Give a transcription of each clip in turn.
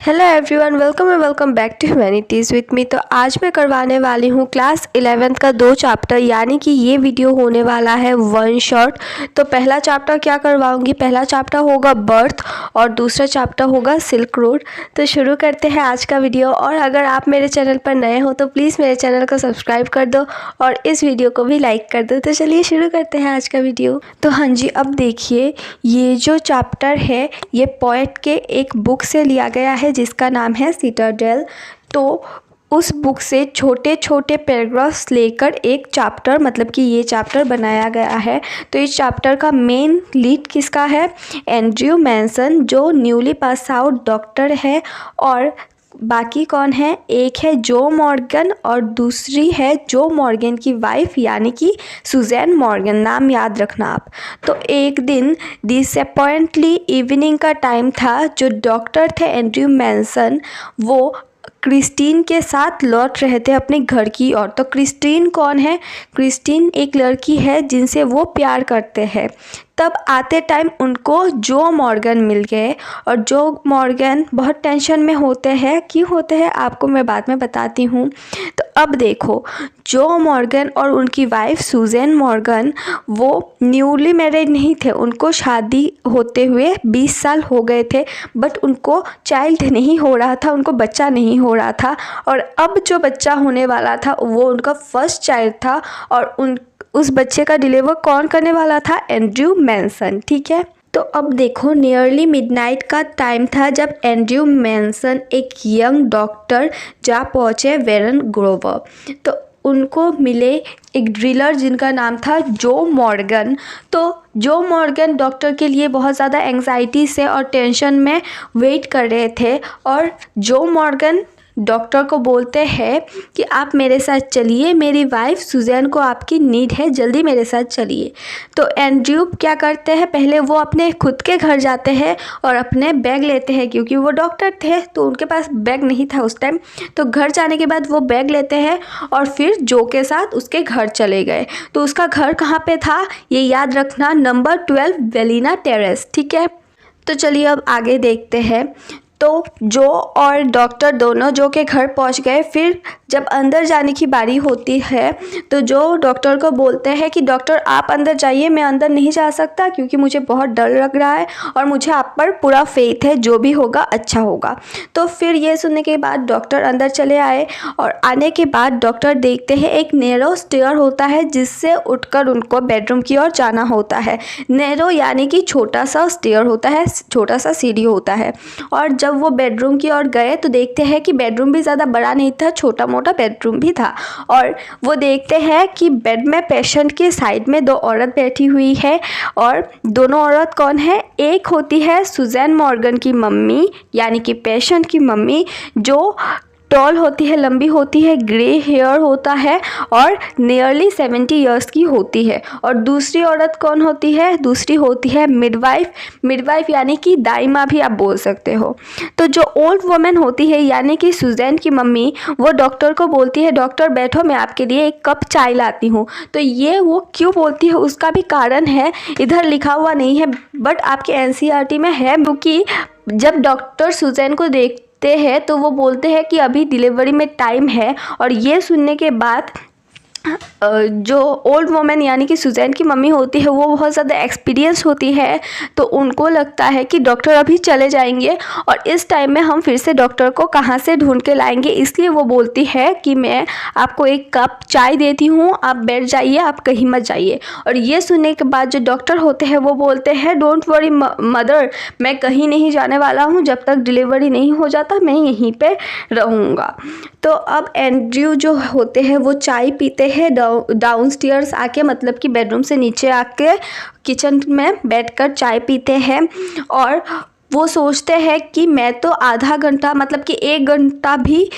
Hello everyone, welcome back to humanities with me. तो आज मैं करवाने वाली हूँ क्लास 11th का 2 चैप्टर, यानी कि ये वीडियो होने वाला है वन शॉट। तो पहला चैप्टर क्या करवाऊँगी, पहला चैप्टर होगा बर्थ और दूसरा चैप्टर होगा सिल्क रोड। तो शुरू करते हैं आज का वीडियो। और अगर आप मेरे चैनल पर नए हो तो प्लीज़ मेरे चैनल को सब्सक्राइब कर दो और इस वीडियो को भी लाइक कर दो। तो चलिए शुरू करते हैं आज का वीडियो। तो हाँ जी, अब देखिए ये जो चैप्टर है ये पोएट के एक बुक से लिया गया है जिसका नाम है सिटाडेल। तो उस बुक से छोटे छोटे पैराग्राफ्स लेकर एक चैप्टर, मतलब कि ये चैप्टर बनाया गया है। तो इस चैप्टर का मेन लीड किसका है, एंड्रयू मैनसन, जो न्यूली पास आउट डॉक्टर है। और बाकी कौन है, एक है जो मॉर्गन और दूसरी है जो मॉर्गन की वाइफ यानी कि सुजैन मॉर्गन, नाम याद रखना आप। तो एक दिन डिसअपॉइंटली इवनिंग का टाइम था। जो डॉक्टर थे एंड्रयू मैनसन, वो क्रिस्टीन के साथ लौट रहे थे अपने घर की ओर। तो क्रिस्टीन कौन है, क्रिस्टीन एक लड़की है जिनसे वो प्यार करते हैं। तब आते टाइम उनको जो मॉर्गन मिल गए और जो मॉर्गन बहुत टेंशन में होते हैं। क्यों होते हैं आपको मैं बाद में बताती हूँ। तो अब देखो, जो मॉर्गन और उनकी वाइफ सुजैन मॉर्गन वो न्यूली मैरिड नहीं थे, उनको शादी होते हुए 20 साल हो गए थे, बट उनको चाइल्ड नहीं हो रहा था, उनको बच्चा नहीं हो रहा था। और अब जो बच्चा होने वाला था वो उनका फर्स्ट चाइल्ड था और उस बच्चे का डिलीवर कौन करने वाला था, एंड्रयू मैनसन। ठीक है, तो अब देखो नियरली मिडनाइट का टाइम था जब एंड्रयू मैनसन एक यंग डॉक्टर जा पहुँचे वेरन ग्रोवर। तो उनको मिले एक ड्रिलर जिनका नाम था जो मॉर्गन। तो जो मॉर्गन डॉक्टर के लिए बहुत ज़्यादा एंग्जाइटी से और टेंशन में वेट कर रहे थे। और जो मॉर्गन डॉक्टर को बोलते हैं कि आप मेरे साथ चलिए, मेरी वाइफ सुजैन को आपकी नीड है, जल्दी मेरे साथ चलिए। तो एंड्रयू क्या करते हैं, पहले वो अपने खुद के घर जाते हैं और अपने बैग लेते हैं, क्योंकि वो डॉक्टर थे तो उनके पास बैग नहीं था उस टाइम। तो घर जाने के बाद वो बैग लेते हैं और फिर जो के साथ उसके घर चले गए। तो उसका घर कहाँ पे था ये याद रखना, नंबर 12 वेलिना टेरेस। ठीक है, तो चलिए अब आगे देखते हैं। तो जो और डॉक्टर दोनों जो के घर पहुंच गए। फिर जब अंदर जाने की बारी होती है तो जो डॉक्टर को बोलते हैं कि डॉक्टर आप अंदर जाइए, मैं अंदर नहीं जा सकता क्योंकि मुझे बहुत डर लग रहा है और मुझे आप पर पूरा फेथ है, जो भी होगा अच्छा होगा। तो फिर ये सुनने के बाद डॉक्टर अंदर चले आए और आने के बाद डॉक्टर देखते हैं एक नैरो स्टेयर होता है जिससे उठकर उनको बेडरूम की ओर जाना होता है। नैरो यानी कि छोटा सा स्टेयर होता है, छोटा सा सीढ़ी होता है। और जब वो बेडरूम की ओर गए तो देखते हैं कि बेडरूम भी ज़्यादा बड़ा नहीं था, छोटा मोटा बेडरूम भी था। और वो देखते हैं कि बेड में पेशेंट के साइड में 2 औरत बैठी हुई है। और दोनों औरत कौन है, एक होती है सुजैन मॉर्गन की मम्मी यानी कि पेशेंट की मम्मी, जो टॉल होती है, लंबी होती है, ग्रे हेयर होता है और नियरली 70 ईयर्स की होती है। और दूसरी औरत कौन होती है, दूसरी होती है मिडवाइफ। मिडवाइफ यानी कि दाई माँ भी आप बोल सकते हो। तो जो ओल्ड वुमेन होती है यानी कि सुजैन की मम्मी, वो डॉक्टर को बोलती है डॉक्टर बैठो, मैं आपके लिए एक कप चाय लाती हूँ। तो ये वो क्यों बोलती है उसका भी कारण है, इधर लिखा हुआ नहीं है बट आपके एनसीईआरटी में है। क्योंकि जब डॉक्टर सुजैन को देखते हैं तो वो बोलते हैं कि अभी डिलीवरी में टाइम है। और ये सुनने के बाद जो ओल्ड वुमेन यानी कि सुजैन की मम्मी होती है वो बहुत ज़्यादा एक्सपीरियंस होती है। तो उनको लगता है कि डॉक्टर अभी चले जाएंगे और इस टाइम में हम फिर से डॉक्टर को कहाँ से ढूंढ के लाएंगे, इसलिए वो बोलती है कि मैं आपको एक कप चाय देती हूँ, आप बैठ जाइए, आप कहीं मत जाइए। और ये सुनने के बाद जो डॉक्टर होते हैं वो बोलते हैं डोंट वरी मदर, मैं कहीं नहीं जाने वाला हूँ, जब तक डिलीवरी नहीं हो जाता मैं यहीं पर रहूँगा। तो अब एंड्रयू जो होते हैं वो चाय पीते हैं डाउनस्टेयर्स आके, मतलब कि बेडरूम से नीचे आके किचन में बैठकर चाय पीते हैं। और वो सोचते हैं कि मैं तो आधा घंटा, मतलब कि 1 घंटा भी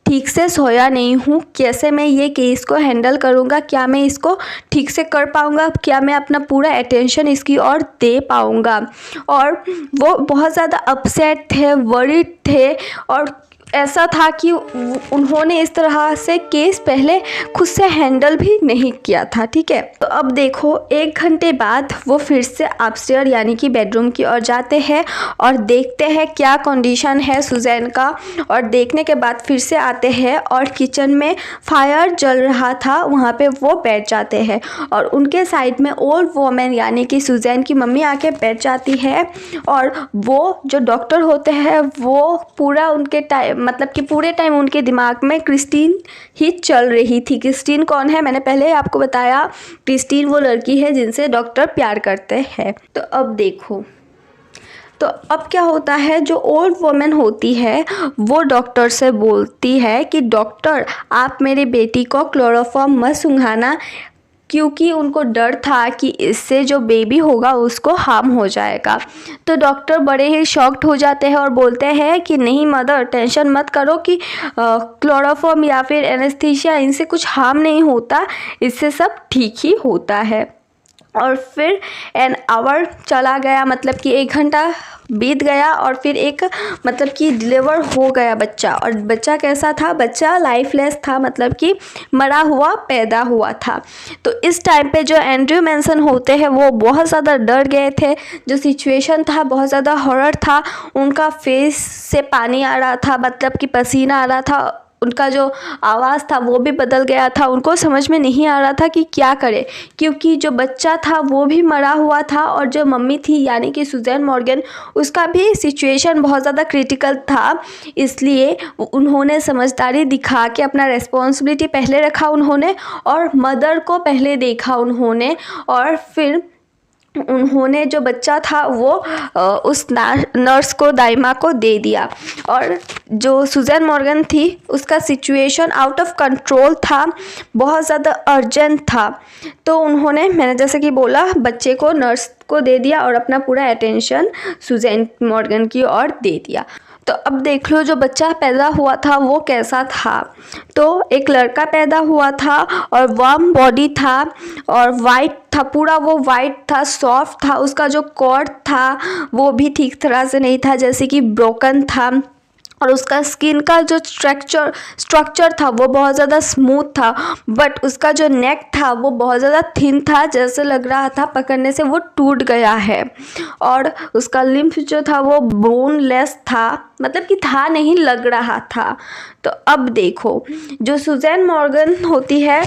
ठीक से सोया नहीं हूँ, कैसे मैं ये केस को हैंडल करूँगा, क्या मैं इसको ठीक से कर पाऊँगा, क्या मैं अपना पूरा अटेंशन इसकी ओर दे पाऊँगा। और वो बहुत ज़्यादा अपसेट थे, वरीड थे। और ऐसा था कि उन्होंने इस तरह से केस पहले खुद से हैंडल भी नहीं किया था। ठीक है, तो अब देखो 1 घंटे बाद वो फिर से अपस्टेयर यानी कि बेडरूम की ओर जाते हैं और देखते हैं क्या कंडीशन है सुजैन का, और देखने के बाद फिर से आते हैं और किचन में फायर जल रहा था, वहाँ पे वो बैठ जाते हैं और उनके साइड में ओल्ड वोमेन यानी कि सुजैन की मम्मी आके बैठ जाती है। और वो जो डॉक्टर होते हैं वो पूरा उनके टाइम मतलब कि पूरे टाइम उनके दिमाग में क्रिस्टीन ही चल रही थी। क्रिस्टीन कौन है, मैंने पहले आपको बताया, क्रिस्टीन वो लड़की है जिनसे डॉक्टर प्यार करते हैं। तो अब देखो, तो अब क्या होता है, जो ओल्ड वुमेन होती है वो डॉक्टर से बोलती है कि डॉक्टर आप मेरी बेटी को क्लोरोफॉर्म मत सूंघाना, क्योंकि उनको डर था कि इससे जो बेबी होगा उसको हार्म हो जाएगा। तो डॉक्टर बड़े ही शॉक्ड हो जाते हैं और बोलते हैं कि नहीं मदर, टेंशन मत करो कि क्लोरोफॉर्म या फिर एनेस्थीसिया इनसे कुछ हार्म नहीं होता, इससे सब ठीक ही होता है। और फिर एन आवर चला गया, मतलब कि 1 घंटा बीत गया और फिर एक मतलब कि डिलीवर हो गया बच्चा। और बच्चा कैसा था, बच्चा लाइफलेस था, मतलब कि मरा हुआ पैदा हुआ था। तो इस टाइम पे जो एंड्रयू मैनसन होते हैं वो बहुत ज़्यादा डर गए थे। जो सिचुएशन था बहुत ज़्यादा हॉरर था, उनका फेस से पानी आ रहा था, मतलब कि पसीना आ रहा था, उनका जो आवाज़ था वो भी बदल गया था। उनको समझ में नहीं आ रहा था कि क्या करे, क्योंकि जो बच्चा था वो भी मरा हुआ था और जो मम्मी थी यानी कि सुजैन मॉर्गन, उसका भी सिचुएशन बहुत ज़्यादा क्रिटिकल था। इसलिए उन्होंने समझदारी दिखा के अपना रेस्पॉन्सिबिलिटी पहले रखा उन्होंने, और मदर को पहले देखा उन्होंने, और फिर उन्होंने जो बच्चा था वो उस नर्स को, दाइमा को दे दिया। और जो सुजैन मॉर्गन थी उसका सिचुएशन आउट ऑफ कंट्रोल था, बहुत ज़्यादा अर्जेंट था। तो उन्होंने, मैंने जैसे कि बोला, बच्चे को नर्स को दे दिया और अपना पूरा अटेंशन सुजैन मॉर्गन की ओर दे दिया। तो अब देख लो जो बच्चा पैदा हुआ था वो कैसा था। तो एक लड़का पैदा हुआ था और वार्म बॉडी था और वाइट था, पूरा वो वाइट था, सॉफ्ट था। उसका जो कॉर्ड था वो भी ठीक तरह से नहीं था, जैसे कि ब्रोकन था। और उसका स्किन का जो स्ट्रक्चर था वो बहुत ज़्यादा स्मूथ था, बट उसका जो नेक था वो बहुत ज़्यादा थिन था, जैसे लग रहा था पकड़ने से वो टूट गया है। और उसका लिम्फ जो था वो बोनलेस था, मतलब कि था नहीं, लग रहा था। तो अब देखो जो सुजैन मॉर्गन होती है,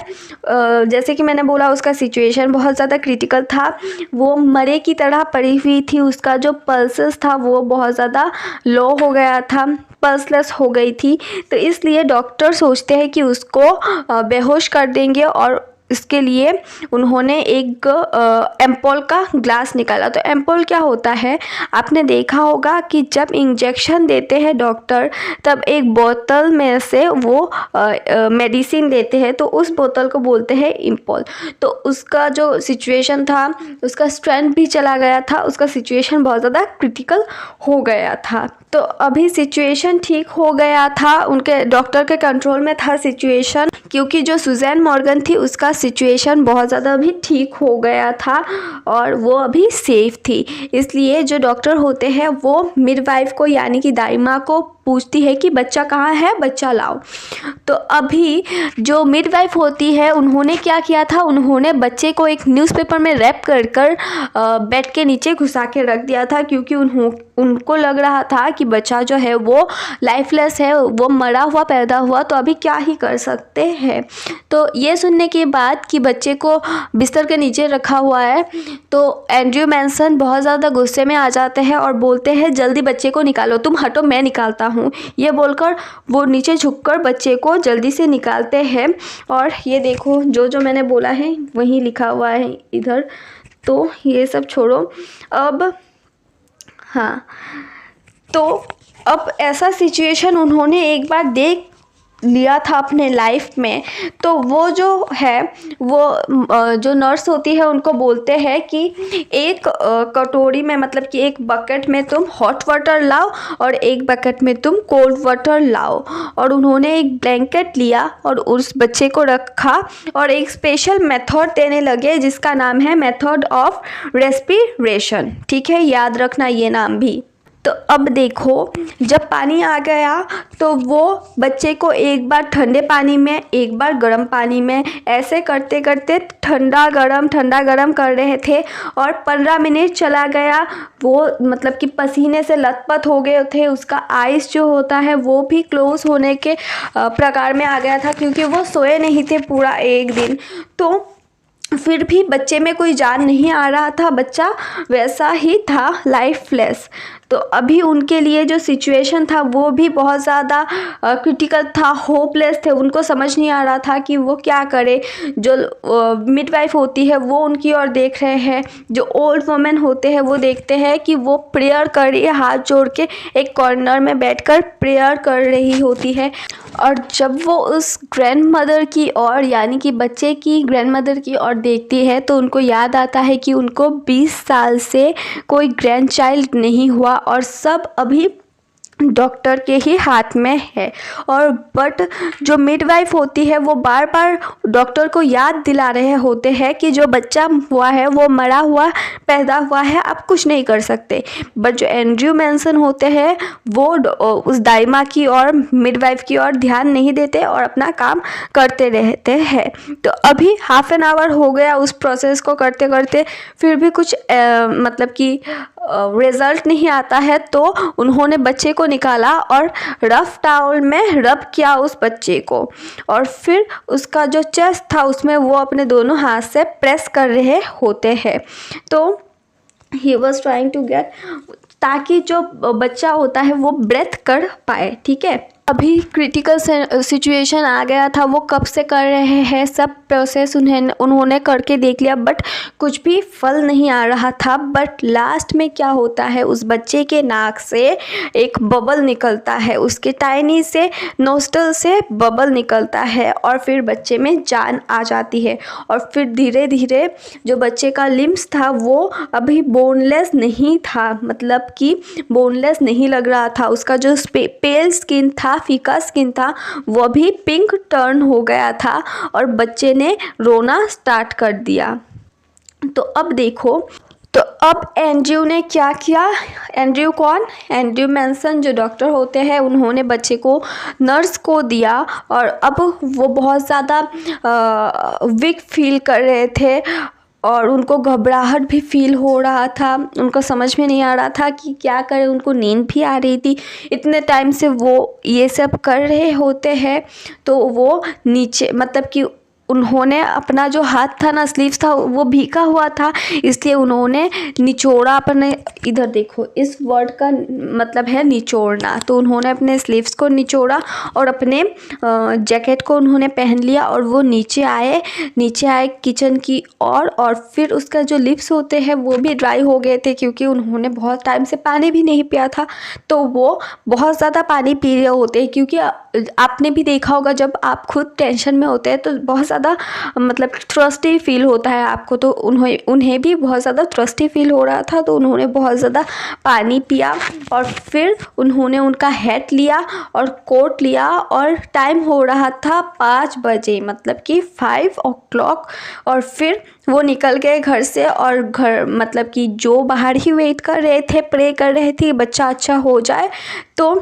जैसे कि मैंने बोला उसका सिचुएशन बहुत ज़्यादा क्रिटिकल था, वो मरे की तरह पड़ी हुई थी। उसका जो पल्सेस था वो बहुत ज़्यादा लो हो गया था, पल्सलेस हो गई थी। तो इसलिए डॉक्टर सोचते हैं कि उसको बेहोश कर देंगे, और इसके लिए उन्होंने एक एम्पोल का ग्लास निकाला। तो एम्पोल क्या होता है, आपने देखा होगा कि जब इंजेक्शन देते हैं डॉक्टर, तब एक बोतल में से वो मेडिसिन देते हैं, तो उस बोतल को बोलते हैं एम्पोल। तो उसका जो सिचुएशन था, उसका स्ट्रेंथ भी चला गया था, उसका सिचुएशन बहुत ज़्यादा क्रिटिकल हो गया था। तो अभी सिचुएशन ठीक हो गया था, उनके डॉक्टर के कंट्रोल में था सिचुएशन, क्योंकि जो सुजैन मॉर्गन थी उसका सिचुएशन बहुत ज़्यादा अभी ठीक हो गया था और वो अभी सेफ थी। इसलिए जो डॉक्टर होते हैं वो मिडवाइफ को यानी कि दाइमा को पूछती है कि बच्चा कहाँ है, बच्चा लाओ। तो अभी जो मिडवाइफ होती है उन्होंने क्या किया था, उन्होंने बच्चे को एक न्यूज़पेपर में रैप कर बेड के नीचे घुसा के रख दिया था, क्योंकि उनको लग रहा था कि बच्चा जो है वो लाइफलेस है, वो मरा हुआ पैदा हुआ, तो अभी क्या ही कर सकते हैं। तो ये सुनने के बाद कि बच्चे को बिस्तर के नीचे रखा हुआ है, तो एंड्रयू मैनसन बहुत ज़्यादा गुस्से में आ जाते हैं और बोलते हैं जल्दी बच्चे को निकालो, तुम हटो मैं निकालता हूँ। ये बोलकर वो नीचे झुककर बच्चे को जल्दी से निकालते हैं। और ये देखो जो मैंने बोला है वही लिखा हुआ है इधर, तो ये सब छोड़ो अब। हाँ, तो अब ऐसा सिचुएशन उन्होंने एक बार देख लिया था अपने लाइफ में, तो वो जो है वो जो नर्स होती है उनको बोलते हैं कि एक कटोरी में, मतलब कि एक बकेट में तुम हॉट वाटर लाओ और एक बकेट में तुम कोल्ड वाटर लाओ। और उन्होंने एक ब्लैंकेट लिया और उस बच्चे को रखा और एक स्पेशल मेथड देने लगे जिसका नाम है मेथड ऑफ रेस्पिरेशन। ठीक है, याद रखना ये नाम भी। तो अब देखो जब पानी आ गया तो वो बच्चे को एक बार ठंडे पानी में, एक बार गर्म पानी में, ऐसे करते करते ठंडा गरम कर रहे थे और 15 मिनट चला गया। वो मतलब कि पसीने से लथपथ हो गए थे, उसका आइस जो होता है वो भी क्लोज होने के प्रकार में आ गया था, क्योंकि वो सोए नहीं थे पूरा एक दिन। तो फिर भी बच्चे में कोई जान नहीं आ रहा था, बच्चा वैसा ही था, लाइफलेस। तो अभी उनके लिए जो सिचुएशन था वो भी बहुत ज़्यादा क्रिटिकल था, होपलेस थे। उनको समझ नहीं आ रहा था कि वो क्या करे। जो मिडवाइफ होती है वो उनकी ओर देख रहे हैं, जो ओल्ड वुमेन होते हैं वो देखते हैं कि वो प्रेयर कर रही है, हाथ जोड़ के एक कॉर्नर में बैठकर प्रेयर कर रही होती है। और जब वो उस ग्रैंड मदर की ओर, यानी कि बच्चे की ग्रैंड मदर की ओर देखती है, तो उनको याद आता है कि उनको 20 साल से कोई ग्रैंड चाइल्ड नहीं हुआ और सब अभी डॉक्टर के ही हाथ में है। और बट जो मिडवाइफ होती है वो बार बार डॉक्टर को याद दिला रहे होते हैं कि जो बच्चा हुआ है वो मरा हुआ पैदा हुआ है, आप कुछ नहीं कर सकते। बट जो एंड्रयू मैनसन होते हैं वो उस दाइमा की और मिडवाइफ की ओर ध्यान नहीं देते और अपना काम करते रहते हैं। तो अभी हाफ एन आवर हो गया उस प्रोसेस को करते करते, फिर भी कुछ मतलब कि रिज़ल्ट नहीं आता है। तो उन्होंने बच्चे को निकाला और रफ टॉवल में रब किया उस बच्चे को, और फिर उसका जो चेस्ट था उसमें वो अपने दोनों हाथ से प्रेस कर रहे होते हैं। तो he was trying to get, ताकि जो बच्चा होता है वो ब्रेथ कर पाए। ठीक है, अभी क्रिटिकल सिचुएशन आ गया था, वो कब से कर रहे हैं, सब प्रोसेस उन्होंने करके देख लिया, बट कुछ भी फल नहीं आ रहा था। बट लास्ट में क्या होता है, उस बच्चे के नाक से एक बबल निकलता है, उसके टाइनी से नोस्टल से बबल निकलता है और फिर बच्चे में जान आ जाती है। और फिर धीरे धीरे जो बच्चे का लिम्स था वो अभी बोनलेस नहीं था, मतलब कि बोनलेस नहीं लग रहा था। उसका जो पेल स्किन था, फीका स्किन था, वो भी पिंक टर्न हो गया था और बच्चे ने रोना स्टार्ट कर दिया। तो अब देखो, तो अब एंड्रयू ने क्या किया। एंड्रयू कौन? एंड्रयू मैनसन जो डॉक्टर होते हैं, उन्होंने बच्चे को नर्स को दिया और अब वो बहुत ज़्यादा वीक फील कर रहे थे और उनको घबराहट भी फील हो रहा था। उनको समझ में नहीं आ रहा था कि क्या करें, उनको नींद भी आ रही थी। इतने टाइम से वो ये सब कर रहे होते हैं, तो वो नीचे, मतलब कि उन्होंने अपना जो हाथ था ना, स्लीव्स था, वो भीगा हुआ था, इसलिए उन्होंने निचोड़ा अपने, इधर देखो इस वर्ड का मतलब है निचोड़ना। तो उन्होंने अपने स्लीव्स को निचोड़ा और अपने जैकेट को उन्होंने पहन लिया और वो नीचे आए किचन की ओर। और फिर उसका जो लिप्स होते हैं वो भी ड्राई हो गए थे, क्योंकि उन्होंने बहुत टाइम से पानी भी नहीं पिया था। तो वो बहुत ज़्यादा पानी पी रहे होते हैं, क्योंकि आपने भी देखा होगा जब आप खुद टेंशन में होते हैं तो बहुत ज़्यादा मतलब थ्रस्टी फील होता है आपको। तो उन्हें भी बहुत ज़्यादा थ्रस्टी फील हो रहा था, तो उन्होंने बहुत ज़्यादा पानी पिया और फिर उन्होंने उनका हैट लिया और कोट लिया और टाइम हो रहा था 5 बजे, मतलब कि 5 o'clock। और फिर वो निकल गए घर से और घर, मतलब कि जो बाहर ही वेट कर रहे थे, प्रे कर रहे थे बच्चा अच्छा हो जाए। तो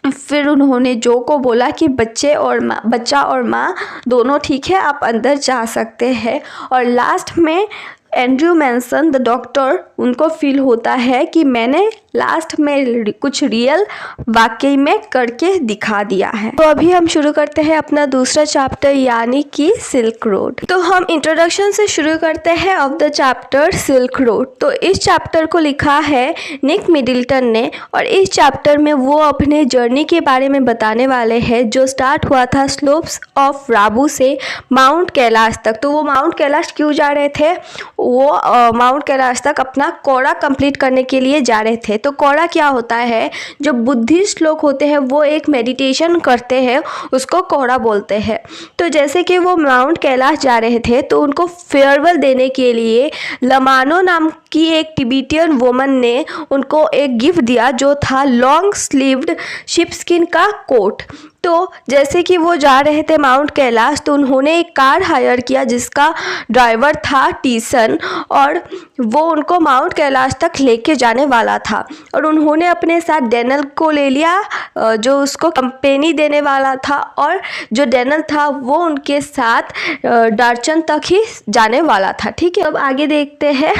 फिर उन्होंने जो को बोला कि बच्चा और माँ दोनों ठीक है, आप अंदर जा सकते हैं। और लास्ट में एंड्रयू मैनसन द डॉक्टर, उनको फील होता है कि मैंने लास्ट में कुछ रियल वाकई में करके दिखा दिया है। तो अभी हम शुरू करते हैं अपना दूसरा चैप्टर, यानी कि सिल्क रोड। तो हम इंट्रोडक्शन से शुरू करते हैं of the chapter silk road. तो इस चैप्टर को लिखा है निक मिडिल्टन ने और इस चैप्टर में वो अपने जर्नी के बारे में बताने वाले हैं, जो स्टार्ट हुआ था स्लोप्स ऑफ राबू से माउंट कैलाश तक। तो वो माउंट कैलाश क्यों जा रहे थे? वो माउंट कैलाश तक अपना कोड़ा कंप्लीट करने के लिए जा रहे थे। तो कोड़ा क्या होता है? जो बुद्धिस्ट लोग होते हैं वो एक मेडिटेशन करते हैं, उसको कोड़ा बोलते हैं। तो जैसे कि वो माउंट कैलाश जा रहे थे तो उनको फेयरवेल देने के लिए लमानो नाम की एक तिब्बतियन वुमन ने उनको एक गिफ्ट दिया, जो था लॉन्ग स्लीव्ड शिपस्किन का कोट। तो जैसे कि वो जा रहे थे माउंट कैलाश, तो उन्होंने एक कार हायर किया जिसका ड्राइवर था टीसन, और वो उनको माउंट कैलाश तक लेके जाने वाला था। और उन्होंने अपने साथ डैनियल को ले लिया जो उसको कंपनी देने वाला था, और जो डैनियल था वो उनके साथ डार्चन तक ही जाने वाला था। ठीक है, अब आगे देखते हैं।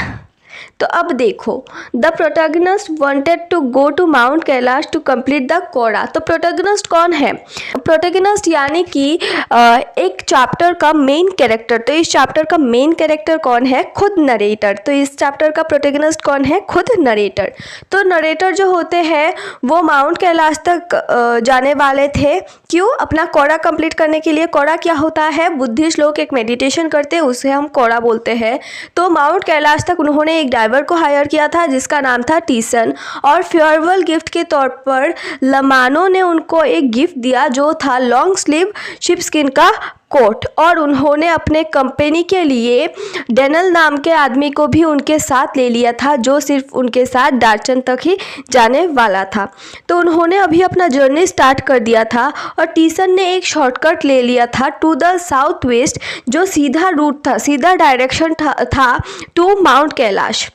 तो अब देखो, the protagonist wanted to go to Mount Kailash to complete the kora. तो प्रोटैगनिस्ट कौन है? प्रोटैगनिस्ट यानी कि एक चैप्टर का मेन कैरेक्टर। तो इस चैप्टर का मेन कैरेक्टर कौन है? खुद नरेटर। तो इस चैप्टर का प्रोटैगनिस्ट कौन है? खुद नरेटर। तो नरेटर जो होते हैं वो माउंट कैलाश तक जाने वाले थे। क्यों? अपना कोरा कंप्लीट करने के लिए। कोरा क्या होता है? बुद्धिस्ट लोग एक मेडिटेशन करते हैं, उसे हम कोरा बोलते हैं। तो माउंट कैलाश तक उन्होंने एक ड्राइवर को हायर किया था जिसका नाम था टीसन, और फेयरवेल गिफ्ट के तौर पर लमानो ने उनको एक गिफ्ट दिया जो था लॉन्ग स्लीव शिपस्किन का कोट, और उन्होंने अपने कंपनी के लिए डैनियल नाम के आदमी को भी उनके साथ ले लिया था जो सिर्फ उनके साथ डार्चन तक ही जाने वाला था। तो उन्होंने अभी अपना जर्नी स्टार्ट कर दिया था, और टीसन ने एक शॉर्टकट ले लिया था टू द साउथ वेस्ट, जो सीधा रूट था, सीधा डायरेक्शन था टू माउंट कैलाश।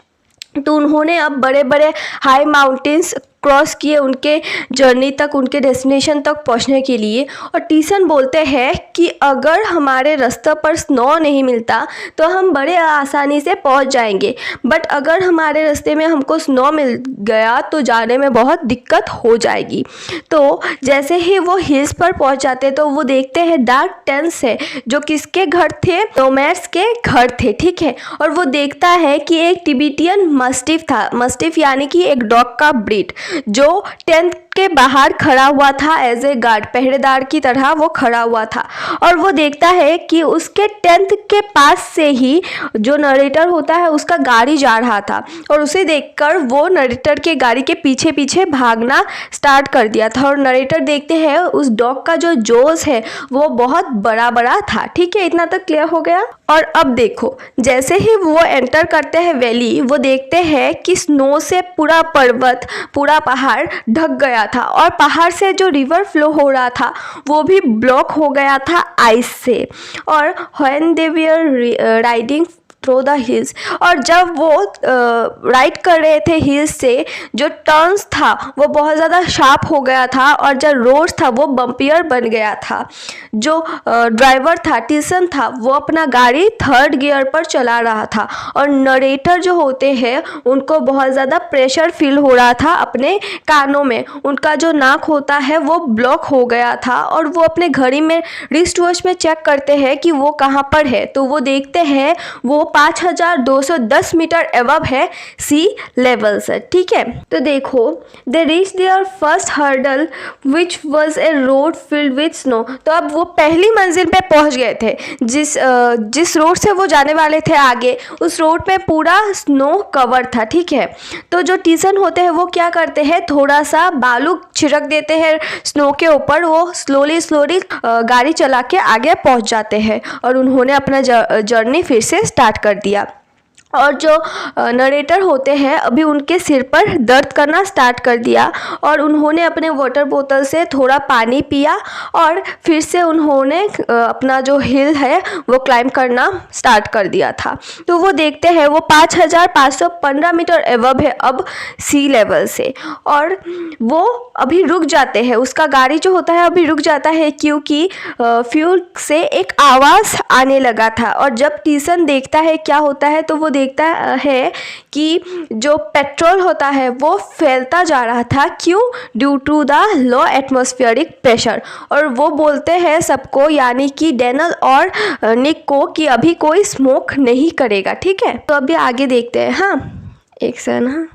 तो उन्होंने अब बड़े बड़े हाई माउंटेन्स क्रॉस किए उनके जर्नी तक, उनके डेस्टिनेशन तक पहुंचने के लिए। और टीसन बोलते हैं कि अगर हमारे रास्ते पर स्नो नहीं मिलता तो हम बड़े आसानी से पहुंच जाएंगे, बट अगर हमारे रास्ते में हमको स्नो मिल गया तो जाने में बहुत दिक्कत हो जाएगी। तो जैसे ही वो हिल्स पर पहुंच जाते तो वो देखते हैं डार्क टेंट्स है, जो किसके घर थे? नोमैड्स के घर थे। ठीक है, और वो देखता है कि एक टिबेटियन मस्टिफ था। मस्टिफ यानी कि एक डॉग का ब्रीड, जो टेंट के बाहर खड़ा हुआ था एज ए गार्ड, पहरेदार की तरह वो खड़ा हुआ था। और वो देखता है कि उसके टेंट के पास से ही जो नरेटर होता है उसका गाड़ी जा रहा था, और उसे देखकर वो नरेटर के गाड़ी के पीछे पीछे भागना स्टार्ट कर दिया था। और नरेटर देखते हैं उस डॉग का जो जोश है वो बहुत बड़ा बड़ा था। ठीक है, इतना तक क्लियर हो गया। और अब देखो, जैसे ही वो एंटर करते हैं वैली, वो देखते हैं कि स्नो से पूरा पर्वत, पूरा पहाड़ ढक गया था, और पहाड़ से जो रिवर फ्लो हो रहा था वो भी ब्लॉक हो गया था आइस से। और when they were riding through the hills, और जब वो राइड कर रहे थे हिल्स से, जो टर्न्स था वो बहुत ज़्यादा शार्प हो गया था, और जो रोड था वो बम्पियर बन गया था। जो ड्राइवर था, टीसन था, वो अपना गाड़ी थर्ड गियर पर चला रहा था, और नरेटर जो होते हैं उनको बहुत ज़्यादा प्रेशर फील हो रहा था अपने कानों में। उनका जो नाक होता है वो ब्लॉक हो गया था, और वो अपने घड़ी में रिस्ट वॉच में चेक करते हैं कि वो कहाँ पर है। तो वो देखते हैं वो 5210 मीटर एबव है सी लेवल से। ठीक है, तो देखो, they reach their first hurdle which was a road filled with snow. तो अब वो पहली मंजिल पे पहुंच गए थे। जिस रोड से वो जाने वाले थे आगे, उस रोड पे पूरा स्नो कवर था। ठीक है, तो जो टीसन होते हैं वो क्या करते हैं, थोड़ा सा बालू छिड़क देते हैं स्नो के ऊपर, वो स्लोली गाड़ी चला के आगे पहुंच जाते हैं, और उन्होंने अपना जर्नी फिर से स्टार्ट कर दिया। और जो नरेटर होते हैं अभी उनके सिर पर दर्द करना स्टार्ट कर दिया, और उन्होंने अपने वाटर बोतल से थोड़ा पानी पिया, और फिर से उन्होंने अपना जो हिल है वो क्लाइंब करना स्टार्ट कर दिया था। तो वो देखते हैं वो 5515 मीटर एबव है अब सी लेवल से, और वो अभी रुक जाते हैं। उसका गाड़ी जो होता है अभी रुक जाता है क्योंकि फ्यूल से एक आवाज़ आने लगा था। और जब टीसन देखता है क्या होता है, तो वो देखता है कि जो पेट्रोल होता है वो फैलता जा रहा था। क्यों? Due to the low atmospheric pressure. और वो बोलते हैं सबको, यानी कि डैनियल और निक को, कि अभी कोई स्मोक नहीं करेगा। ठीक है, तो अभी आगे देखते हैं। हाँ, एक सेकंड। हाँ,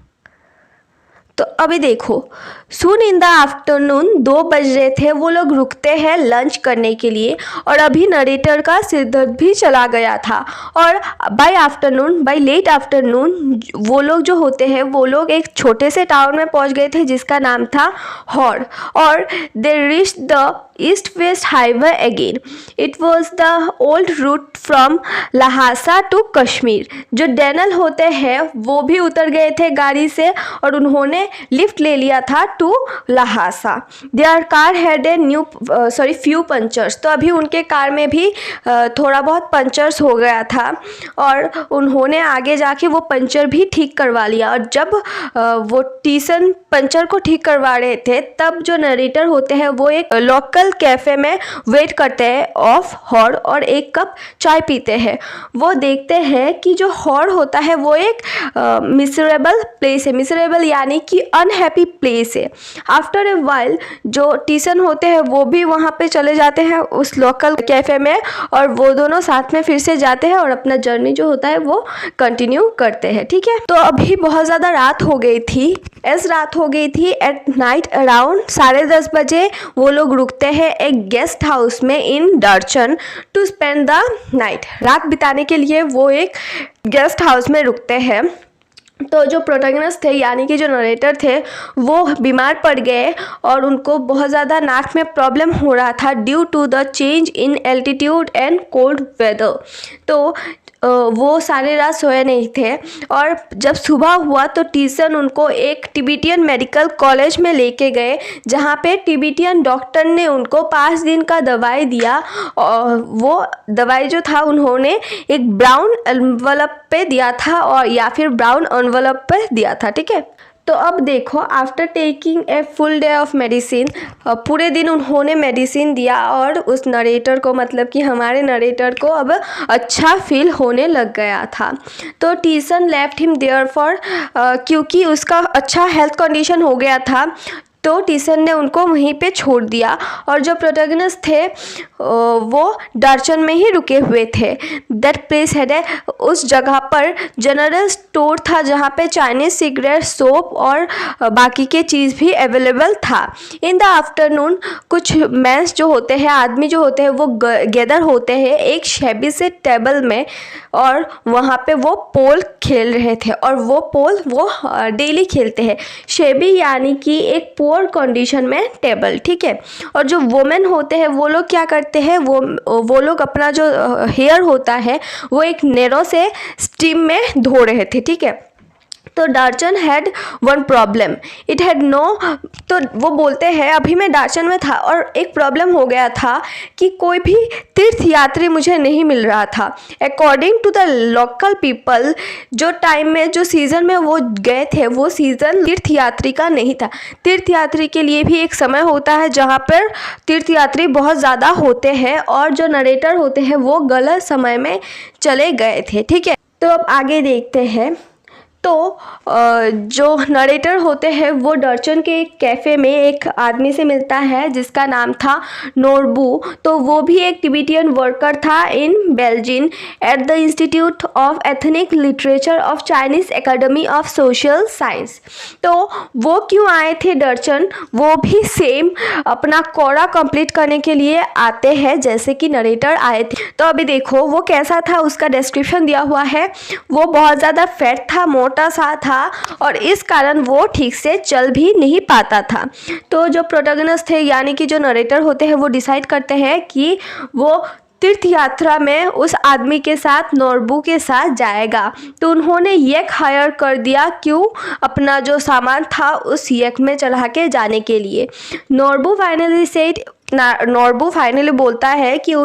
तो अभी देखो, सून इन द आफ्टरनून 2 बज रहे थे, वो लोग रुकते हैं लंच करने के लिए, और अभी नरेटर का सिरदर्द भी चला गया था। और बाय लेट आफ्टरनून वो लोग जो होते हैं वो लोग एक छोटे से टाउन में पहुंच गए थे जिसका नाम था हॉर, और they reach the east west highway again. It was the old route from Lhasa to Kashmir. जो डैनियल होते हैं वो भी उतर गए थे गाड़ी से, और उन्होंने उन्होंने लिफ्ट ले लिया था to Lhasa. Their car had a few punctures. तो अभी उनके कार में भी थोड़ा बहुत पंचर्स हो गया था और उन्होंने आगे जाके वो पंचर भी ठीक करवा लिया। और जब वो टीसन पंचर को ठीक करवा रहे थे तब जो नरेटर होते हैं वो एक लोकल कैफ़े में वेट करते हैं ऑफ हॉर और एक कप चाय पीते हैं। वो देखते हैं कि जो हॉर होता है वो एक मिसरेबल प्लेस है। मिसरेबल यानी कि अनहैप्पी प्लेस है। आफ्टर ए वाइल जो टीसन होते हैं वो भी वहाँ पे चले जाते हैं उस लोकल कैफ़े में और वो दोनों साथ में फिर से जाते हैं और अपना जर्नी जो होता है वो कंटिन्यू करते हैं। ठीक है, तो अभी बहुत ज़्यादा रात हो गई थी। रात हो गई थी। एट नाइट अराउंड 10:30 बजे वो लोग रुकते हैं एक गेस्ट हाउस में इन डर्चन टू स्पेंड द नाइट। रात बिताने के लिए वो एक गेस्ट हाउस में रुकते हैं। तो जो प्रोटैगनिस्ट थे यानी कि जो नरेटर थे वो बीमार पड़ गए और उनको बहुत ज़्यादा नाक में प्रॉब्लम हो रहा था due to the change in altitude and cold weather. तो वो सारी रात सोए नहीं थे और जब सुबह हुआ तो टीसन उनको एक तिब्बतियन मेडिकल कॉलेज में लेके गए जहाँ पे तिब्बतियन डॉक्टर ने उनको 5 दिन का दवाई दिया और वो दवाई जो था उन्होंने एक ब्राउन एनवलप पे दिया था और या फिर ब्राउन एनवलप पे दिया था। ठीक है, तो अब देखो after taking a full day of medicine, पूरे दिन उन्होंने मेडिसिन दिया और उस नरेटर को मतलब कि हमारे नरेटर को अब अच्छा फील होने लग गया था। तो टीसन लेफ्ट हिम देयर फॉर, क्योंकि उसका अच्छा हेल्थ कंडीशन हो गया था तो टीसन ने उनको वहीं पे छोड़ दिया और जो प्रोटैगनिस्ट थे वो डर्चन में ही रुके हुए थे। दैट प्लेस हैड उस जगह पर जनरल स्टोर था जहाँ पे चाइनीज़ सिगरेट, सोप और बाकी के चीज़ भी अवेलेबल था। इन द आफ्टरनून कुछ मैंस जो होते हैं, आदमी जो होते हैं वो गैदर होते हैं एक शेबी से टेबल में और वहाँ पे वो पोल खेल रहे थे और वो पोल वो डेली खेलते हैं। शेबी यानी कि एक पुअर कंडीशन में टेबल। ठीक है, और जो वुमेन होते हैं वो लोग क्या करते हैं, वो लोग अपना जो हेयर होता है वो एक नेरो से स्टीम में धो रहे थे। ठीक है, तो Darchen had one problem, it had no, तो वो बोलते हैं अभी मैं डर्चन में था और एक प्रॉब्लम हो गया था कि कोई भी तीर्थ यात्री मुझे नहीं मिल रहा था। According to the local people, जो टाइम में जो सीज़न में वो गए थे वो सीज़न तीर्थ यात्री का नहीं था। तीर्थ यात्री के लिए भी एक समय होता है जहाँ पर तीर्थ यात्री बहुत ज़्यादा होते हैं और जो नरेटर होते हैं वो गलत समय में चले गए थे। ठीक है, तो अब आगे देखते हैं। तो जो नरेटर होते हैं वो डर्चन के एक कैफ़े में एक आदमी से मिलता है जिसका नाम था नोरबू। तो वो भी एक तिब्बतियन वर्कर था in Belgium at the institute of ethnic literature of Chinese academy of social science. तो वो क्यों आए थे डर्चन, वो भी सेम अपना कोरा कंप्लीट करने के लिए आते हैं जैसे कि नरेटर आए थे। तो अभी देखो वो कैसा था, उसका डिस्क्रिप्शन दिया हुआ है। वो बहुत ज़्यादा फैट था, मोटा सा था और इस कारण वो ठीक से चल भी नहीं पाता था। तो जो प्रोटैगनिस्ट थे यानी कि जो नरेटर होते हैं वो डिसाइड करते हैं कि वो तीर्थ यात्रा में उस आदमी के साथ, नोरबू के साथ जाएगा। तो उन्होंने यक हायर कर दिया, क्यों, अपना जो सामान था उस यक में चढ़ा के जाने के लिए। नोरबू फाइनली बोलता है कि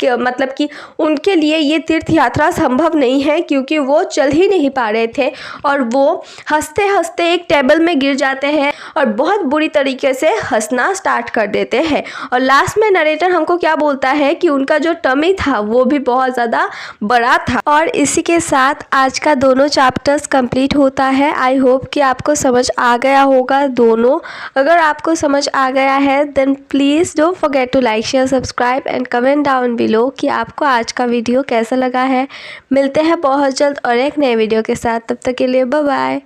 मतलब कि उनके लिए ये तीर्थ यात्रा संभव नहीं है क्योंकि वो चल ही नहीं पा रहे थे और वो हंसते हंसते एक टेबल में गिर जाते हैं और बहुत बुरी तरीके से हंसना स्टार्ट कर देते हैं। और लास्ट में नरेटर हमको क्या बोलता है कि उनका जो टमी था वो भी बहुत ज़्यादा बड़ा था। और इसी के साथ आज का दोनों चैप्टर्स कंप्लीट होता है। आई होप कि आपको समझ आ गया होगा दोनों। अगर आपको समझ आ गया है then please don't forget to like, share, subscribe and comment down लो कि आपको आज का वीडियो कैसा लगा है। मिलते हैं बहुत जल्द और एक नए वीडियो के साथ, तब तक के लिए बाय बाय।